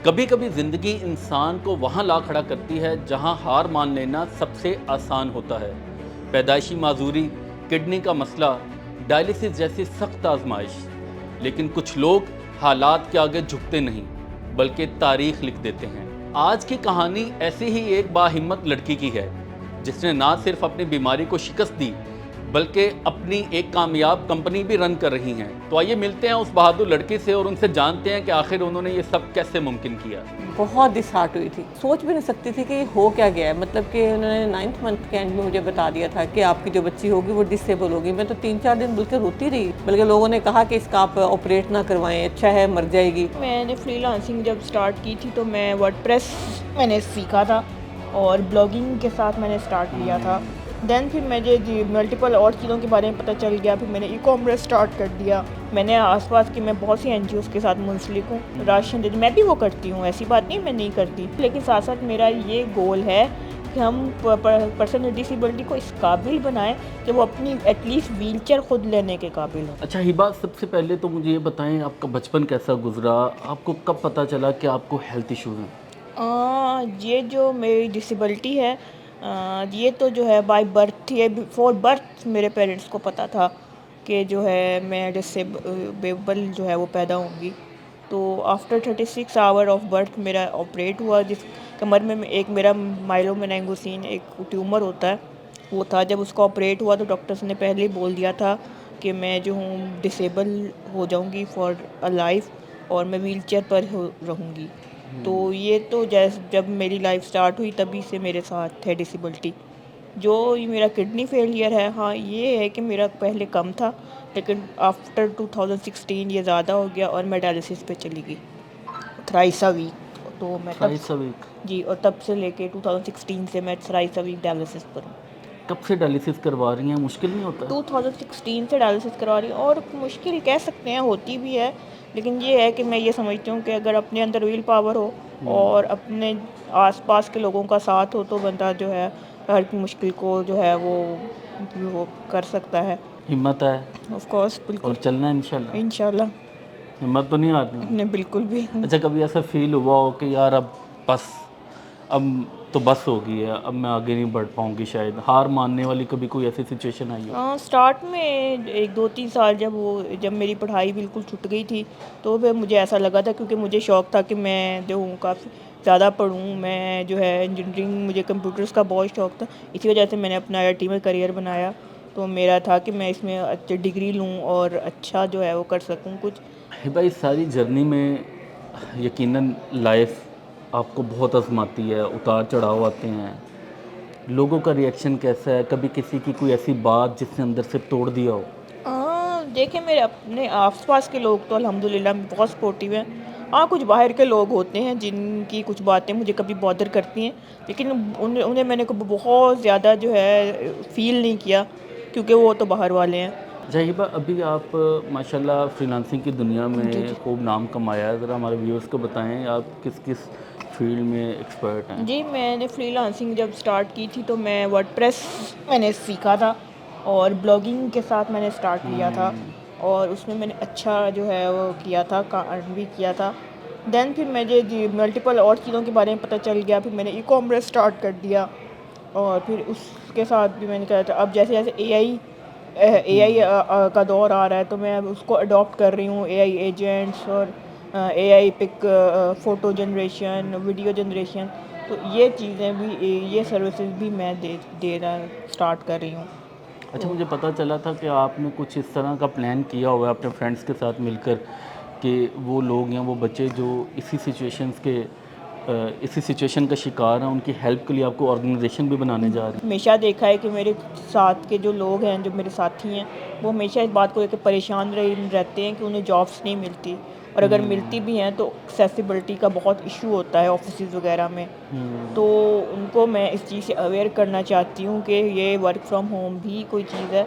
کبھی کبھی زندگی انسان کو وہاں لا کھڑا کرتی ہے جہاں ہار مان لینا سب سے آسان ہوتا ہے۔ پیدائشی معذوری، کڈنی کا مسئلہ، ڈائلیسس جیسی سخت آزمائش، لیکن کچھ لوگ حالات کے آگے جھکتے نہیں بلکہ تاریخ لکھ دیتے ہیں۔ آج کی کہانی ایسی ہی ایک باہمت لڑکی کی ہے جس نے نہ صرف اپنی بیماری کو شکست دی بلکہ اپنی ایک کامیاب کمپنی بھی رن کر رہی ہیں۔ تو آئیے ملتے ہیں اس بہادر لڑکی سے اور ان سے جانتے ہیں کہ آخر انہوں نے یہ سب کیسے ممکن کیا۔ بہت ڈسہارٹ ہوئی تھی، سوچ بھی نہیں سکتی تھی کہ یہ ہو کیا گیا ہے۔ مطلب کہ انہوں نے 9th منتھ کے اینڈ میں مجھے بتا دیا تھا کہ آپ کی جو بچی ہوگی وہ ڈسیبل ہوگی۔ میں تو 3-4 دن بلکہ روتی رہی، بلکہ لوگوں نے کہا کہ اس کا آپ آپریٹ نہ کروائیں، اچھا ہے مر جائے گی۔ میں نے فری لانسنگ جب سٹارٹ کی تھی تو میں ورڈ پریس میں نے سیکھا تھا اور بلاگنگ کے ساتھ میں نے سٹارٹ کیا تھا۔ دین پھر مجھے ملٹیپل اور چیزوں کے بارے میں پتہ چل گیا، پھر میں نے ای کامرس سٹارٹ کر دیا۔ میں نے آس پاس کی میں بہت سی این جی اوز کے ساتھ منسلک ہوں، راشن میں بھی وہ کرتی ہوں، ایسی بات نہیں میں نہیں کرتی، لیکن ساتھ ساتھ میرا یہ گول ہے کہ ہم پرسن ود ڈسیبلٹی کو اس قابل بنائیں کہ وہ اپنی ایٹ لیسٹ ویل چیئر خود لینے کے قابل ہوں۔ اچھا ہبا، سب سے پہلے تو مجھے یہ بتائیں آپ کا بچپن کیسا گزرا؟ آپ کو کب پتہ چلا کہ آپ کو ہیلتھ ایشوز ہیں؟ یہ جو میری ڈسیبلٹی ہے یہ تو جو ہے بائی برتھ، یہ بفور برتھ میرے پیرنٹس کو پتہ تھا کہ جو ہے میں ڈسیبل جو ہے وہ پیدا ہوں گی۔ تو آفٹر 36 آور آف برتھ میرا آپریٹ ہوا، جس کمر میں ایک میرا مائلو میننگوسین ایک ٹیومر ہوتا ہے وہ تھا۔ جب اس کو آپریٹ ہوا تو ڈاکٹرس نے پہلے ہی بول دیا تھا کہ میں جو ہوں ڈسیبل ہو جاؤں گی فار اے لائف، اور میں ویل چیئر پر رہوں گی۔ تو یہ تو جب میری لائف سٹارٹ ہوئی تبھی سے میرے ساتھ ہے ڈسیبلٹی۔ جو میرا کڈنی فیلئر ہے، ہاں یہ ہے کہ میرا پہلے کم تھا لیکن آفٹر 2016 یہ زیادہ ہو گیا اور میں ڈائلیسس پہ چلی گئی تھرائس اے ویک۔ تو میں جی، اور تب سے لے کے 2016 سے میں تھرائس اے ویک ڈائلیسس پر ہوں۔ کب سے ڈائلیسس کروا رہی ہیں؟ مشکل نہیں ہوتا؟ 2016 سے ڈائلیسس کروا رہی ہوں، اور مشکل کہہ سکتے ہیں ہوتی بھی ہے، لیکن یہ ہے کہ میں یہ سمجھتی ہوں کہ اگر اپنے اندر ویل پاور ہو اور اپنے آس پاس کے لوگوں کا ساتھ ہو تو بندہ جو ہے ہر مشکل کو جو ہے وہ کر سکتا ہے۔ ہمت ہے آف کورس، بالکل، اور چلنا ہے انشاءاللہ۔ انشاءاللہ ہمت تو نہیں آتی؟ نہیں، بالکل بھی۔ اچھا کبھی ایسا فیل ہوا ہو کہ یار اب تو بس ہو گئی ہے، اب میں آگے نہیں بڑھ پاؤں گی، شاید ہار ماننے والی کبھی کوئی ایسی سچویشن آئی ہو؟ سٹارٹ میں 1-2-3 سال جب میری پڑھائی بالکل چھٹ گئی تھی تو پھر مجھے ایسا لگا تھا، کیونکہ مجھے شوق تھا کہ میں جو ہوں کافی زیادہ پڑھوں، میں جو ہے انجینئرنگ، مجھے کمپیوٹرز کا بہت شوق تھا، اسی وجہ سے میں نے اپنا آئی ٹی میں کریئر بنایا۔ تو میرا تھا کہ میں اس میں اچھی ڈگری لوں اور اچھا جو ہے وہ کر سکوں کچھ۔ بھائی ساری جرنی میں یقیناً لائف آپ کو بہت آزماتی ہے، اتار چڑھاؤ آتے ہیں، لوگوں کا ریئیکشن کیسا ہے؟ کبھی کسی کی کوئی ایسی بات جس نے اندر سے توڑ دیا ہو؟ دیکھیں میرے اپنے آس پاس کے لوگ تو الحمدللہ بہت سپورٹیو ہیں۔ ہاں کچھ باہر کے لوگ ہوتے ہیں جن کی کچھ باتیں مجھے کبھی بادر کرتی ہیں، لیکن انہیں میں نے بہت زیادہ جو ہے فیل نہیں کیا، کیونکہ وہ تو باہر والے ہیں۔ ہبا، ابھی آپ ماشاءاللہ فری لانسنگ کی دنیا میں جی خوب نام کمایا ہے، ذرا ہمارے ویورز کو بتائیں آپ کس کس فیلڈ میں ایکسپرٹ ہیں؟ جی، میں نے فری لانسنگ جب سٹارٹ کی تھی تو میں ورڈ پریس میں نے سیکھا تھا اور بلاگنگ کے ساتھ میں نے سٹارٹ کیا تھا، اور اس میں نے اچھا جو ہے وہ کیا تھا، ارن بھی کیا تھا۔ دین پھر مجھے ملٹیپل اور چیزوں کے بارے میں پتہ چل گیا، پھر میں نے ای کامرس سٹارٹ کر دیا، اور پھر اس کے ساتھ بھی میں نے کہا تھا اب جیسے اے آئی کا دور آ رہا ہے تو میں اس کو اڈاپٹ کر رہی ہوں، اے آئی ایجنٹس اور اے آئی پک فوٹو جنریشن، ویڈیو جنریشن، تو یہ چیزیں بھی، یہ سروسز بھی میں دینا سٹارٹ کر رہی ہوں۔ اچھا مجھے پتہ چلا تھا کہ آپ نے کچھ اس طرح کا پلان کیا ہوا ہے اپنے فرینڈس کے ساتھ مل کر کہ وہ لوگ یا وہ بچے جو اسی سچویشن کا شکار ہیں، ان کی ہیلپ کے لیے آپ کو آرگنائزیشن بھی بنانے جا رہے ہیں۔ ہمیشہ دیکھا ہے کہ میرے ساتھ کے جو لوگ ہیں، جو میرے ساتھی ہیں، وہ ہمیشہ اس بات کو لے کے پریشان رہتے ہیں کہ انہیں جابس نہیں ملتی، اور اگر ملتی بھی ہیں تو ایکسیسیبلٹی کا بہت ایشو ہوتا ہے آفیسز وغیرہ میں۔ تو ان کو میں اس چیز سے اویئر کرنا چاہتی ہوں کہ یہ ورک فرام ہوم بھی کوئی چیز ہے،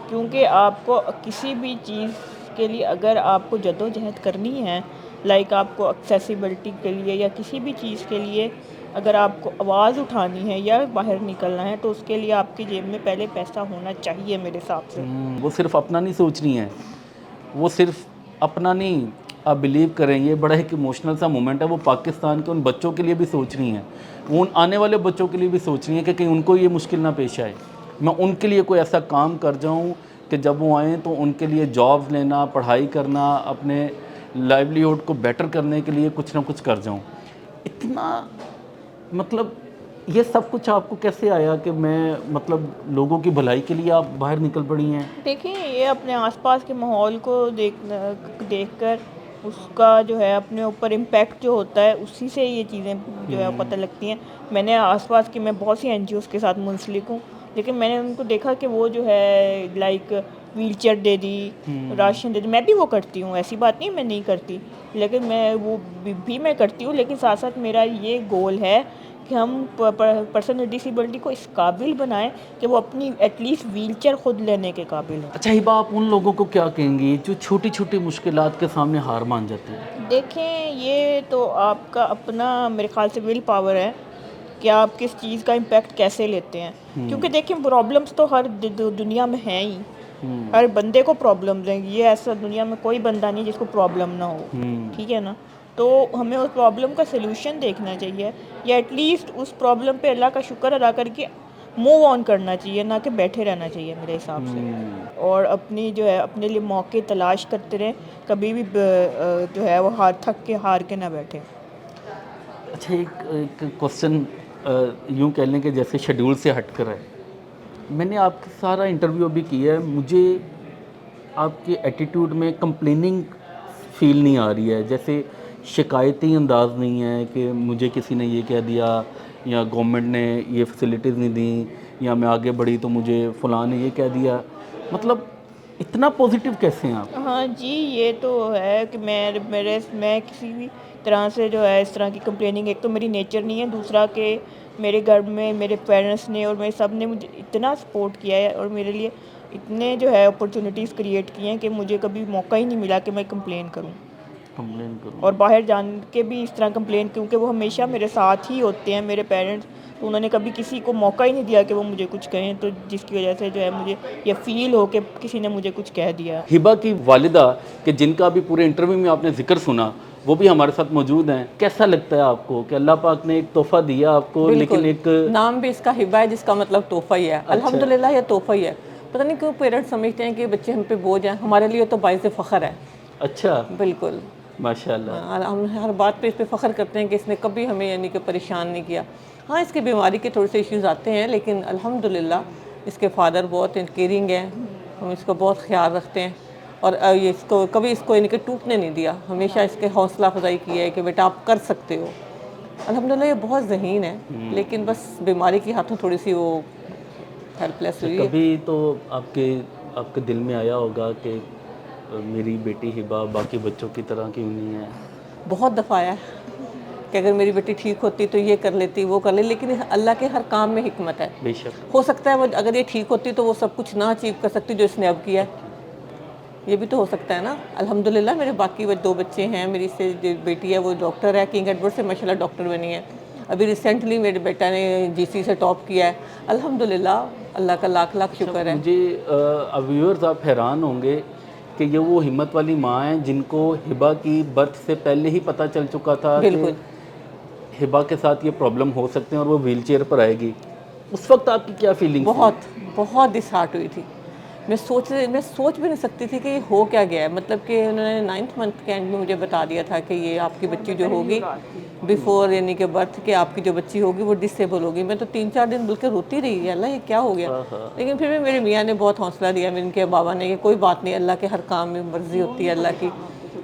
کیونکہ آپ کو کسی بھی چیز کے لیے اگر آپ کو جدوجہد کرنی ہے، لائک آپ کو ایکسیسیبلٹی کے لیے یا کسی بھی چیز کے لیے اگر آپ کو آواز اٹھانی ہے یا باہر نکلنا ہے، تو اس کے لیے آپ کی جیب میں پہلے پیسہ ہونا چاہیے میرے حساب سے۔ وہ صرف اپنا نہیں سوچ رہی ہیں، وہ صرف اپنا نہیں آپ بلیو کریں یہ بڑا ایک ایموشنل سا مومنٹ ہے. وہ پاکستان کے ان بچوں کے لیے بھی سوچ رہی ہیں, وہ آنے والے بچوں کے لیے بھی سوچ رہی ہیں کہ کہیں ان کو یہ مشکل نہ پیش آئے. میں ان کے لیے کوئی ایسا کام کر جاؤں کہ جب وہ آئیں تو ان کے لیے جابز لینا, پڑھائی کرنا, اپنے لائیولیہوڈ کو بیٹر کرنے کے لیے کچھ نہ کچھ کر جاؤں. اتنا مطلب یہ سب کچھ آپ کو کیسے آیا کہ میں مطلب لوگوں کی بھلائی کے لیے آپ باہر نکل پڑی ہیں؟ دیکھیں یہ اپنے آس پاس کے ماحول کو دیکھ کر اس کا جو ہے اپنے اوپر امپیکٹ جو ہوتا ہے اسی سے یہ چیزیں جو ہے پتہ لگتی ہیں. میں نے آس پاس کی میں بہت سی این جی اوز کے ساتھ منسلک ہوں, لیکن میں نے ان کو دیکھا کہ وہ جو ہے لائک ویل چیئر دے دی, راشن دے دی. میں بھی وہ کرتی ہوں, ایسی بات نہیں میں نہیں کرتی, لیکن میں وہ بھی میں کرتی ہوں. لیکن ساتھ ساتھ میرا یہ گول ہے کہ ہم پرسن ود ڈسیبلٹی کو اس قابل بنائیں کہ وہ اپنی ایٹ لیسٹ ویل چیئر خود لینے کے قابل ہوں. اچھا ہبا, آپ ان لوگوں کو کیا کہیں گی جو چھوٹی چھوٹی مشکلات کے سامنے ہار مان جاتے ہیں؟ دیکھیں یہ تو آپ کا اپنا میرے خیال سے ول پاور ہے کہ آپ کس چیز کا امپیکٹ کیسے لیتے ہیں. کیونکہ دیکھیں پرابلمس تو ہر دنیا میں ہیں ہی, ہر بندے کو پرابلمز ہیں. یہ ایسا دنیا میں کوئی بندہ نہیں جس کو پرابلم نہ ہو, ٹھیک ہے نا. تو ہمیں اس پرابلم کا سلوشن دیکھنا چاہیے, یا ایٹ لیسٹ اس پرابلم پہ اللہ کا شکر ادا کر کے موو آن کرنا چاہیے, نہ کہ بیٹھے رہنا چاہیے میرے حساب سے. اور اپنی جو ہے اپنے لیے موقع تلاش کرتے رہیں, کبھی بھی جو ہے وہ تھک کے ہار کے نہ بیٹھیں. اچھا ایک کوسچن یوں کہہ لیں کہ جیسے شیڈول سے ہٹ کر ہے. میں نے آپ کا سارا انٹرویو بھی کیا ہے, مجھے آپ کے ایٹیٹیوڈ میں کمپلیننگ فیل نہیں آ رہی ہے, جیسے شکایتی انداز نہیں ہے کہ مجھے کسی نے یہ کہہ دیا, یا گورنمنٹ نے یہ فیسلٹیز نہیں دیں, یا میں آگے بڑھی تو مجھے فلاں نے یہ کہہ دیا. مطلب اتنا پازیٹیو کیسے ہیں آپ؟ ہاں جی, یہ تو ہے کہ میں کسی بھی طرح سے جو ہے اس طرح کی کمپلیننگ, ایک تو میری نیچر نہیں ہے, دوسرا کہ میرے گھر میں میرے پیرنٹس نے اور میرے سب نے مجھے اتنا سپورٹ کیا ہے اور میرے لیے اتنے جو ہے اپرچونیٹیز کریٹ کی ہیں کہ مجھے کبھی موقع ہی نہیں ملا کہ میں کمپلین کروں. اور باہر جان کے بھی اس طرح کمپلین, کیونکہ وہ ہمیشہ میرے ساتھ ہی ہوتے ہیں میرے پیرنٹس, تو انہوں نے کبھی کسی کو موقع ہی نہیں دیا کہ وہ مجھے کچھ کہیں, تو جس کی وجہ سے جو ہے مجھے یہ فیل ہو کہ کسی نے مجھے کچھ کہہ دیا. ہبا کی والدہ کہ جن کا بھی پورے انٹرویو میں آپ نے ذکر سنا, وہ بھی ہمارے ساتھ موجود ہیں. کیسا لگتا ہے آپ کو کہ اللہ پاک نے ایک تحفہ دیا آپ کو, لیکن ایک نام بھی اس کا ہبا ہے جس کا مطلب تحفہ ہی ہے. الحمدللہ یہ تحفہ ہی ہے. پتہ نہیں کیوں پیرنٹس سمجھتے ہیں کہ بچے ہم پہ بوجھ ہیں, ہمارے لیے تو باعث فخر ہے. اچھا, بالکل ماشاء اللہ. ہم ہر بات پہ اس پہ فخر کرتے ہیں کہ اس نے کبھی ہمیں یعنی کہ پریشان نہیں کیا. ہاں اس کی بیماری کے تھوڑے سے ایشوز آتے ہیں, لیکن الحمدللہ اس کے فادر بہت کیئرنگ ہیں, ہم اس کو بہت خیال رکھتے ہیں, اور یہ اس کو کبھی اس کو یعنی کہ ٹوٹنے نہیں دیا, ہمیشہ اس کے حوصلہ افزائی کی ہے کہ بیٹا آپ کر سکتے ہو. الحمدللہ یہ بہت ذہین ہے, لیکن بس بیماری کے ہاتھوں تھوڑی سی وہ ہیلپ لیس ہوئی ہے. کبھی تو آپ کے دل میں آیا ہوگا کہ میری بیٹی ہبا باقی بچوں کی طرح کیوں نہیں ہے؟ بہت دفعہ آیا کہ اگر میری بیٹی ٹھیک ہوتی تو یہ کر لیتی, وہ کر لے, لیکن اللہ کے ہر کام میں حکمت ہے. بے شک. ہو سکتا ہے وہ اگر یہ ٹھیک ہوتی تو وہ سب کچھ نہ اچیو کر سکتی جو اس نے اب کیا ہے, یہ بھی تو ہو سکتا ہے نا. الحمدللہ میرے باقی 2 بچے ہیں, میری سے جو بیٹی ہے وہ ڈاکٹر ہے, کنگ ایڈورڈ سے ماشاءاللہ ڈاکٹر بنی ہے. ابھی ریسنٹلی میرے بیٹا نے جی سی سے ٹاپ کیا ہے. الحمدللہ اللہ کا لاکھ لاکھ شکر ہے. مجھے ویورز آپ حیران ہوں گے کہ یہ وہ ہمت والی ماں ہیں جن کو ہبا کی برتھ سے پہلے ہی پتہ چل چکا تھا کہ ہبا کے ساتھ یہ پرابلم ہو سکتے ہیں اور وہ ویل چیئر پر آئے گی. اس وقت آپ کی کیا فیلنگ؟ بہت ڈس ہارٹ ہوئی تھی. میں سوچ بھی نہیں سکتی تھی کہ یہ ہو کیا گیا ہے. مطلب کہ انہوں نے 9th منتھ کے اینڈ میں مجھے بتا دیا تھا کہ یہ آپ کی بچی جو ہوگی بیفور یعنی کہ برتھ کے آپ کی جو بچی ہوگی وہ ڈسیبل ہوگی. میں تو 3-4 دن بلکہ روتی رہی, اللہ یہ کیا ہو گیا. لیکن پھر بھی میرے میاں نے بہت حوصلہ دیا, ان کے بابا نے, کہ کوئی بات نہیں, اللہ کے ہر کام میں مرضی ہوتی ہے اللہ کی,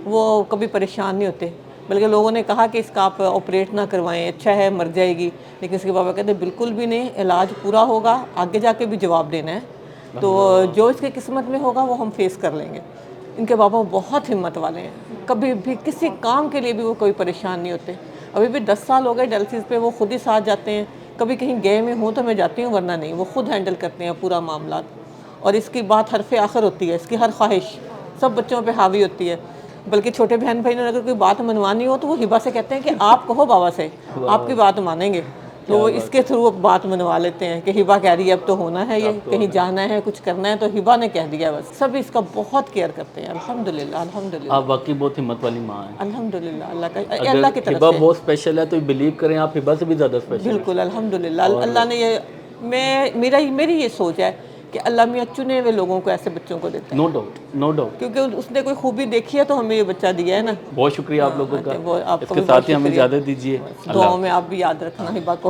وہ کبھی پریشان نہیں ہوتے. بلکہ لوگوں نے کہا کہ اس کا آپ آپریٹ نہ کروائیں, اچھا ہے مر جائے گی, لیکن اس کے بابا کہتے ہیں بالکل بھی نہیں, علاج پورا ہوگا, آگے جا کے بھی جواب دینا ہے, تو جو اس کی قسمت میں ہوگا وہ ہم فیس کر لیں گے. ان کے بابا بہت ہمت والے ہیں, کبھی بھی کسی کام کے لیے بھی وہ کوئی پریشان نہیں ہوتے. ابھی بھی 10 سال ہو گئے ڈائلسس پہ, وہ خود ہی ساتھ جاتے ہیں. کبھی کہیں گئے میں ہوں تو میں جاتی ہوں, ورنہ نہیں, وہ خود ہینڈل کرتے ہیں پورا معاملات. اور اس کی بات حرف آخر ہوتی ہے, اس کی ہر خواہش سب بچوں پہ حاوی ہوتی ہے. بلکہ چھوٹے بہن بھائی نے اگر کوئی بات منوانی ہو تو وہ ہبا سے کہتے ہیں کہ آپ کہو بابا سے, آپ کی بات مانیں گے. تو وہ اس کے تھرو بات منوا لیتے ہیں کہ ہبا کہہ رہی ہے اب تو ہونا ہے، یہ کہیں جانا ہے کچھ کرنا ہے تو ہبا نے کہہ دیا بس. سب اس کا بہت کیئر کرتے ہیں الحمدللہ الحمدللہ آپ واقعی بہت ہمت والی ماں ہیں. الحمدللہ. اللہ کا اللہ کی اگر طرف ہبا سے بہت اسپیشل ہے تو بلیو کریں آپ ہبا سے بھی زیادہ اسپیشل. بالکل الحمدللہ. اللہ نے یہ میری یہ سوچ ہے کہ اللہ میاں چنے ہوئے لوگوں کو ایسے بچوں کو دیتے ہیں، نو ڈاؤٹ نو ڈاؤٹ. کیونکہ اس نے کوئی خوبی دیکھی ہے تو ہمیں یہ بچہ دیا ہے نا. بہت شکریہ آپ لوگوں کا. وہ آپ اس کو کے بھی ساتھ بہت ہی ہمیں شکریہ. اجازت دیجیے. دعاؤں میں آپ بھی یاد رکھنا ہبا کو.